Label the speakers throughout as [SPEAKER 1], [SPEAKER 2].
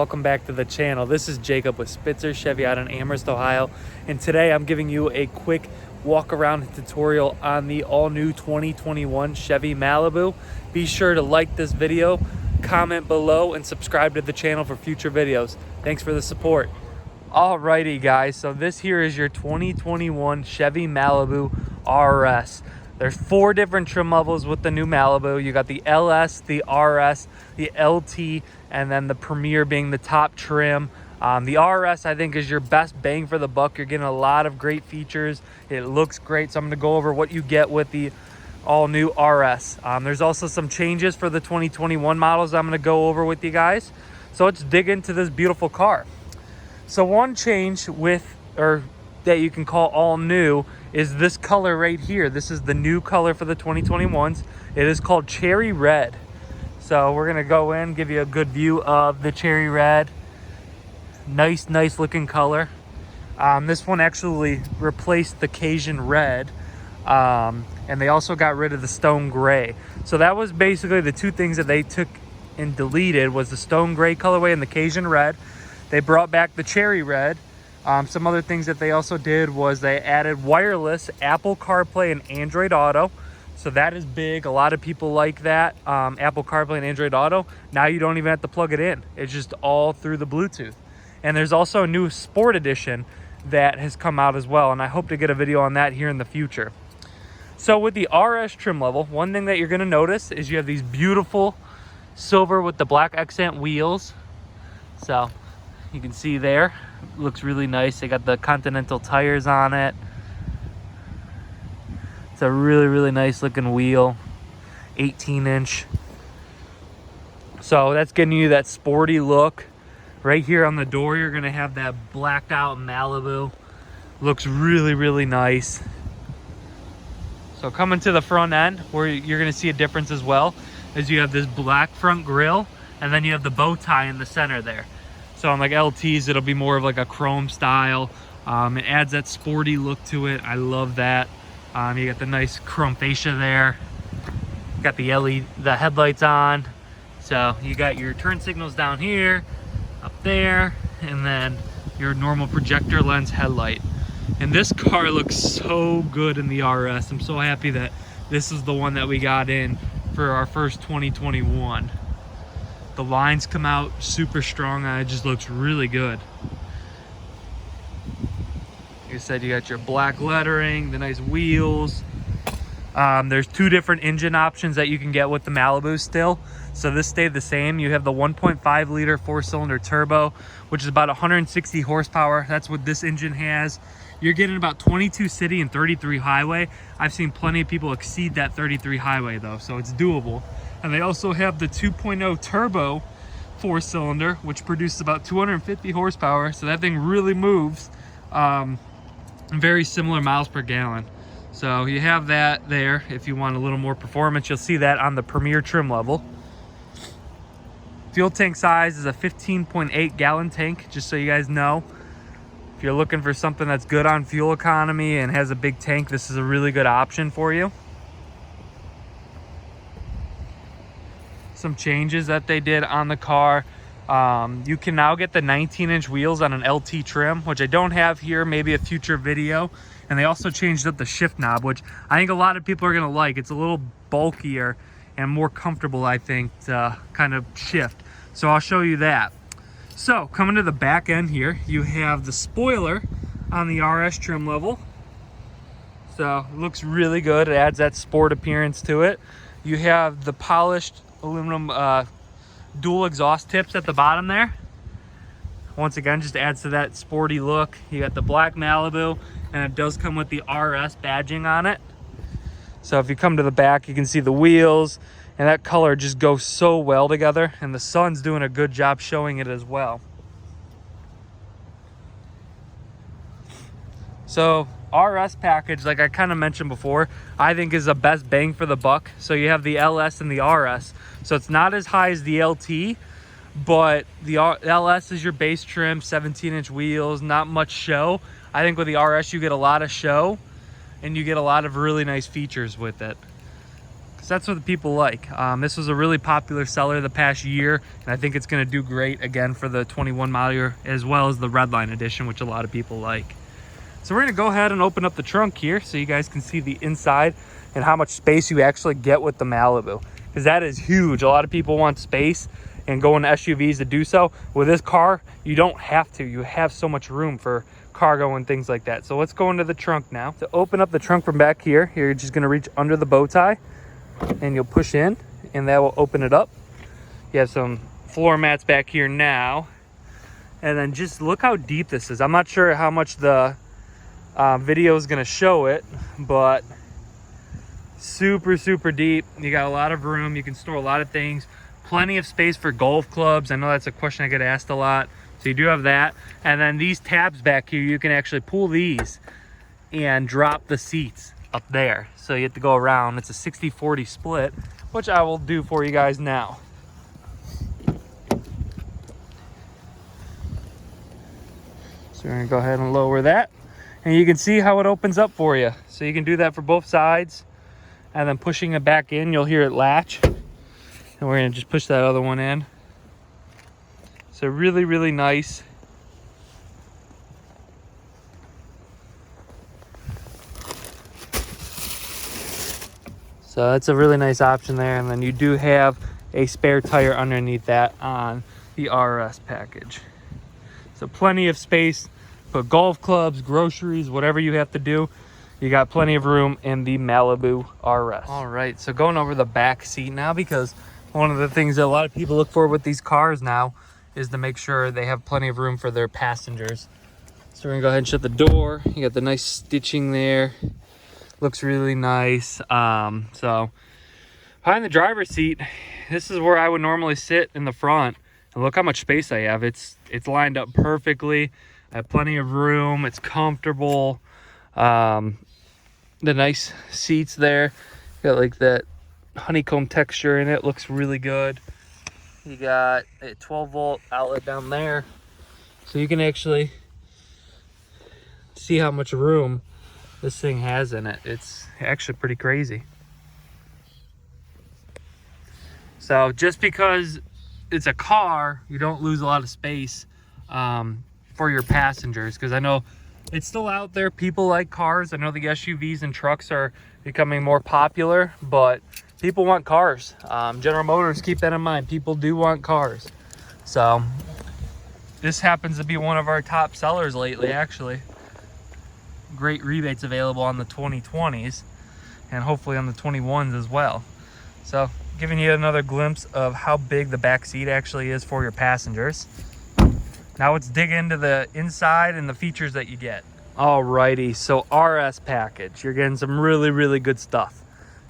[SPEAKER 1] welcome back to the channel. This is Jacob with Spitzer Chevy out in Amherst, Ohio, and today I'm giving you a quick walk around tutorial on the all-new 2021 Chevy Malibu. Be sure to like this video, comment below, and subscribe to the channel for future videos. Thanks for the support. Alrighty guys, so this here is your 2021 Chevy Malibu RS. There's 4 different trim levels with the new Malibu. You got the LS, the RS, the LT, and then the Premier being the top trim. The RS, I think, is your best bang for the buck. You're getting a lot of great features. It looks great, so I'm going to go over what you get with the all-new RS. There's also some changes for the 2021 models I'm going to go over with you guys. So let's dig into this beautiful car. So one change that you can call all new is this color right here. This is the new color for the 2021s. It is called Cherry Red. So we're gonna go in, give you a good view of the Cherry Red. Nice looking color. This one actually replaced the Cajun Red, and they also got rid of the Stone Gray. So that was basically the 2 things that they took and deleted, was the Stone Gray colorway and the Cajun Red. They brought back the Cherry Red. Some other things that they also did was they added wireless Apple CarPlay and Android Auto. So that is big. A lot of people like that. Apple CarPlay and Android Auto. Now you don't even have to plug it in. It's just all through the Bluetooth. And there's also a new Sport Edition that has come out as well. And I hope to get a video on that here in the future. So with the RS trim level, one thing that you're going to notice is you have these beautiful silver with the black accent wheels. So you can see there, looks really nice. They got the Continental tires on it. It's a really nice looking wheel, 18-inch. So that's getting you that sporty look. Right here on the door, you're gonna have that blacked out Malibu. Looks really nice. So coming to the front end, where you're gonna see a difference as well, is you have this black front grille, and then you have the bow tie in the center there. So on like LTs, it'll be more of like a chrome style. It adds that sporty look to it. I love that. You got the nice chrome fascia there. Got the LED, the headlights on. So you got your turn signals down here, up there, and then your normal projector lens headlight. And this car looks so good in the RS. I'm so happy that this is the one that we got in for our first 2021. The lines come out super strong and it just looks really good. Like I said, you got your black lettering, the nice wheels. There's 2 different engine options that you can get with the Malibu still. So this stayed the same. You have the 1.5 liter 4-cylinder turbo, which is about 160 horsepower. That's what this engine has. You're getting about 22 city and 33 highway. I've seen plenty of people exceed that 33 highway though, so it's doable. And they also have the 2.0 turbo 4-cylinder, which produces about 250 horsepower. So that thing really moves. Very similar miles per gallon. So you have that there. If you want a little more performance, you'll see that on the Premier trim level. Fuel tank size is a 15.8 gallon tank, just so you guys know. If you're looking for something that's good on fuel economy and has a big tank, this is a really good option for you. Some changes that they did on the car. You can now get the 19-inch wheels on an LT trim, which I don't have here, maybe a future video. And they also changed up the shift knob, which I think a lot of people are gonna like. It's a little bulkier and more comfortable, I think, to kind of shift. So I'll show you that. So coming to the back end here, you have the spoiler on the RS trim level. So it looks really good. It adds that sport appearance to it. You have the polished aluminum dual exhaust tips at the bottom there. Once again, just adds to that sporty look. You got the black Malibu, and it does come with the RS badging on it. So if you come to the back, you can see the wheels, and that color just goes so well together, and the sun's doing a good job showing it as well. So RS package, like I kind of mentioned before, I think is the best bang for the buck. So you have the LS and the RS. So it's not as high as the LT, but the LS is your base trim, 17-inch wheels, not much show. I think with the RS you get a lot of show and you get a lot of really nice features with it. because that's what the people like. This was a really popular seller the past year, and I think it's going to do great again for the 21 model year, as well as the Redline edition, which a lot of people like. So we're going to go ahead and open up the trunk here so you guys can see the inside and how much space you actually get with the Malibu, because that is huge. A lot of people want space and go into SUVs to do so. With this car, you don't have to. You have so much room for cargo and things like that. So let's go into the trunk now. To open up the trunk from back here, you're just going to reach under the bow tie and you'll push in, and that will open it up. You have some floor mats back here now, and then just look how deep this is. I'm not sure how much the video is going to show it, but super deep. You got a lot of room. You can store a lot of things. Plenty of space for golf clubs. I know that's a question I get asked a lot. So you do have that. And then these tabs back here, you can actually pull these and drop the seats up there. So you have to go around. It's a 60-40 split, which I will do for you guys now. So we're gonna go ahead and lower that. And you can see how it opens up for you. So you can do that for both sides. And then pushing it back in, you'll hear it latch. And we're gonna just push that other one in. So really nice. So that's a really nice option there. And then you do have a spare tire underneath that on the RS package. So plenty of space. Put golf clubs, groceries, whatever you have to do. You got plenty of room in the Malibu RS. All right, so going over the back seat now, because one of the things that a lot of people look for with these cars now is to make sure they have plenty of room for their passengers. So we're gonna go ahead and shut the door. You got the nice stitching there. Looks really nice. So behind the driver's seat, this is where I would normally sit in the front. And look how much space I have. It's lined up perfectly. I have plenty of room. It's comfortable. The nice seats there. Got like that honeycomb texture in it. Looks really good. You got a 12-volt outlet down there. So you can actually see how much room this thing has in it. It's actually pretty crazy. So just because it's a car, you don't lose a lot of space for your passengers, because I know it's still out there. People like cars. I know the SUVs and trucks are becoming more popular, but people want cars. General Motors, keep that in mind. People do want cars. So this happens to be one of our top sellers lately, actually. Great rebates available on the 2020s and hopefully on the 21s as well. So giving you another glimpse of how big the back seat actually is for your passengers. Now let's dig into the inside and the features that you get. Alrighty, so RS package. You're getting some really good stuff.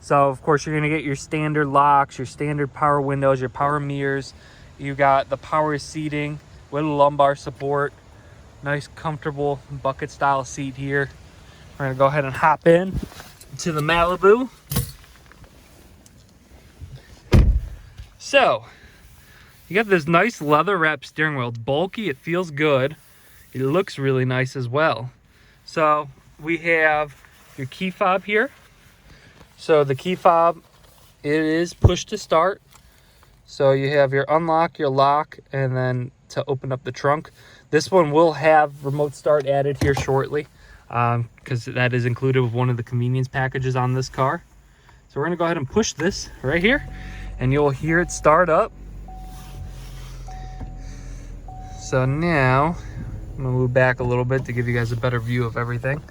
[SPEAKER 1] So of course you're gonna get your standard locks, your standard power windows, your power mirrors. You got the power seating with lumbar support. Nice comfortable bucket style seat here. We're gonna go ahead and hop in to the Malibu. So you got this nice leather wrap steering wheel. It's bulky, it feels good. It looks really nice as well. So we have your key fob here. So the key fob, it is push to start. So you have your unlock, your lock, and then to open up the trunk. This one will have remote start added here shortly, because that is included with one of the convenience packages on this car. So we're gonna go ahead and push this right here, and you'll hear it start up. So now, I'm gonna move back a little bit to give you guys a better view of everything.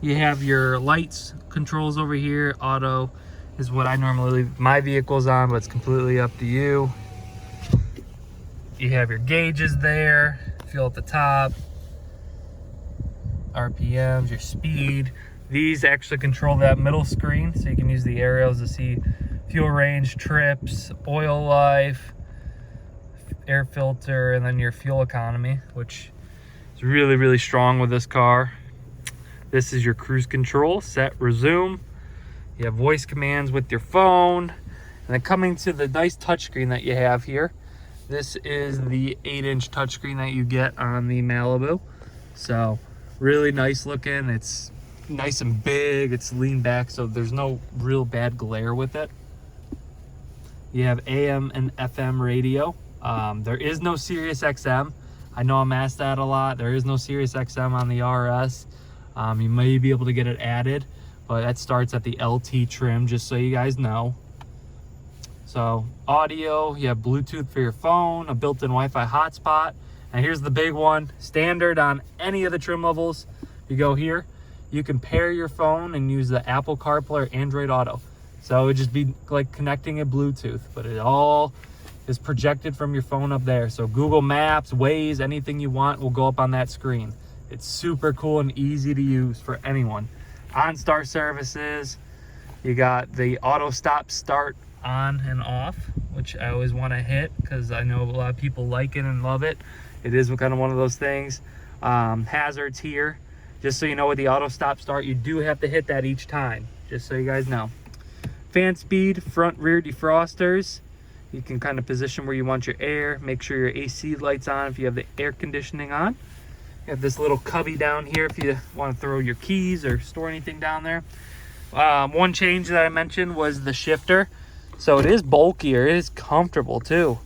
[SPEAKER 1] You have your lights controls over here. Auto is what I normally leave my vehicles on, but it's completely up to you. You have your gauges there, fuel at the top, RPMs, your speed. These actually control that middle screen, so you can use the aerials to see fuel range, trips, oil life, air filter, and then your fuel economy, which is really strong with this car. This is your cruise control, set, resume. You have voice commands with your phone. And then coming to the nice touchscreen that you have here, this is the 8-inch touchscreen that you get on the Malibu. So really nice looking. It's nice and big. It's leaned back, so there's no real bad glare with it. You have AM and FM radio. There is no Sirius XM. I know I'm asked that a lot. There is no Sirius XM on the RS. You may be able to get it added, but that starts at the LT trim, just so you guys know. So audio, you have Bluetooth for your phone, a built-in Wi-Fi hotspot. And here's the big one, standard on any of the trim levels. You go here, you can pair your phone and use the Apple CarPlay or Android Auto. So it would just be like connecting a Bluetooth, but it all is projected from your phone up there. So Google Maps, Waze, anything you want will go up on that screen. It's super cool and easy to use for anyone. OnStar services, you got the auto stop start on and off, which I always want to hit because I know a lot of people like it and love it. It is kind of one of those things. Hazards here, just so you know, with the auto stop start, you do have to hit that each time, just so you guys know. Fan speed, front rear defrosters. You can kind of position where you want your air. Make sure your AC light's on if you have the air conditioning on. You have this little cubby down here if you want to throw your keys or store anything down there. One change that I mentioned was the shifter. So it is bulkier, it is comfortable too.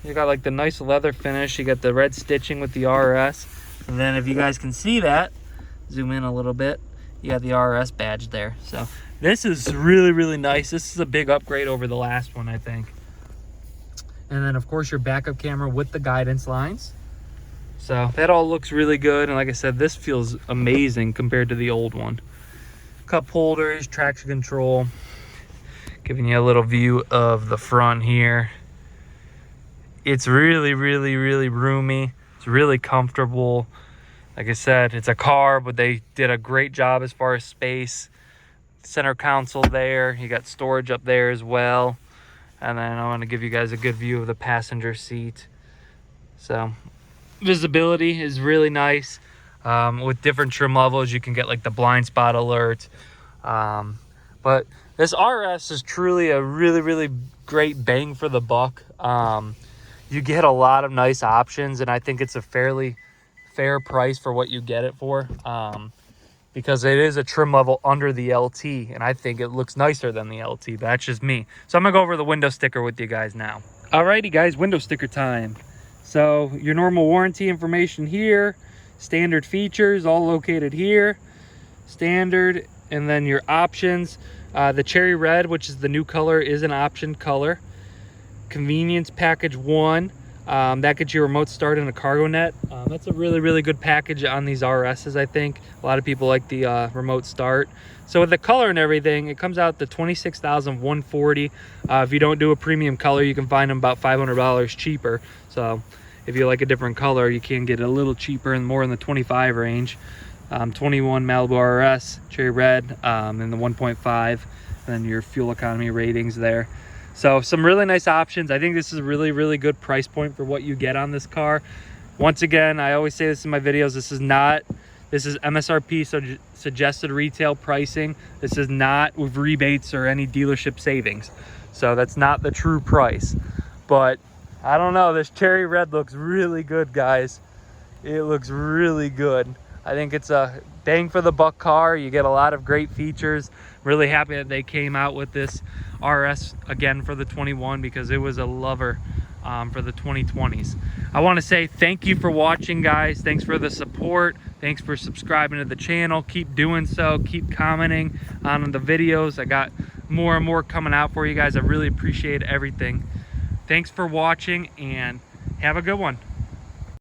[SPEAKER 1] You got like the nice leather finish, you got the red stitching with the RS. And then if you guys can see that, zoom in a little bit, you got the RS badge there. So this is really, really nice. This is a big upgrade over the last one, I think. And then of course your backup camera with the guidance lines. So that all looks really good. And like I said, this feels amazing compared to the old one. Cup holders, traction control. Giving you a little view of the front here. It's really, really, really roomy. It's really comfortable. Like I said, it's a car, but they did a great job as far as space. Center console there. You got storage up there as well. And then I want to give you guys a good view of the passenger seat. So visibility is really nice. With different trim levels, you can get like the blind spot alert. But this RS is truly a really, really great bang for the buck. You get a lot of nice options, and I think it's a fairly fair price for what you get it for, because it is a trim level under the LT, and I think it looks nicer than the LT, but that's just me. So I'm gonna go over the window sticker with you guys now. Alrighty guys, window sticker time. So your normal warranty information here, standard features all located here, standard, and then your options. The cherry red, which is the new color, is an option color. Convenience package 1, that gets your remote start and a cargo net. That's a really, really good package on these RSs, I think. A lot of people like the remote start. So with the color and everything, it comes out to $26,140. If you don't do a premium color, you can find them about $500 cheaper. So if you like a different color, you can get it a little cheaper and more in the 25 range. 21 Malibu RS, cherry red, and the 1.5, and then your fuel economy ratings there. So some really nice options. I think this is a really, really good price point for what you get on this car. Once again, I always say this in my videos, this is MSRP, so suggested retail pricing. This is not with rebates or any dealership savings. So that's not the true price. But I don't know, this cherry red looks really good, guys. It looks really good. I think it's a bang for the buck car. You get a lot of great features. Really happy that they came out with this RS again for the 21, because it was a lover for the 2020s. I want to say thank you for watching, guys. Thanks for the support. Thanks for subscribing to the channel. Keep doing so. Keep commenting on the videos. I got more and more coming out for you guys. I really appreciate everything. Thanks for watching, and have a good one.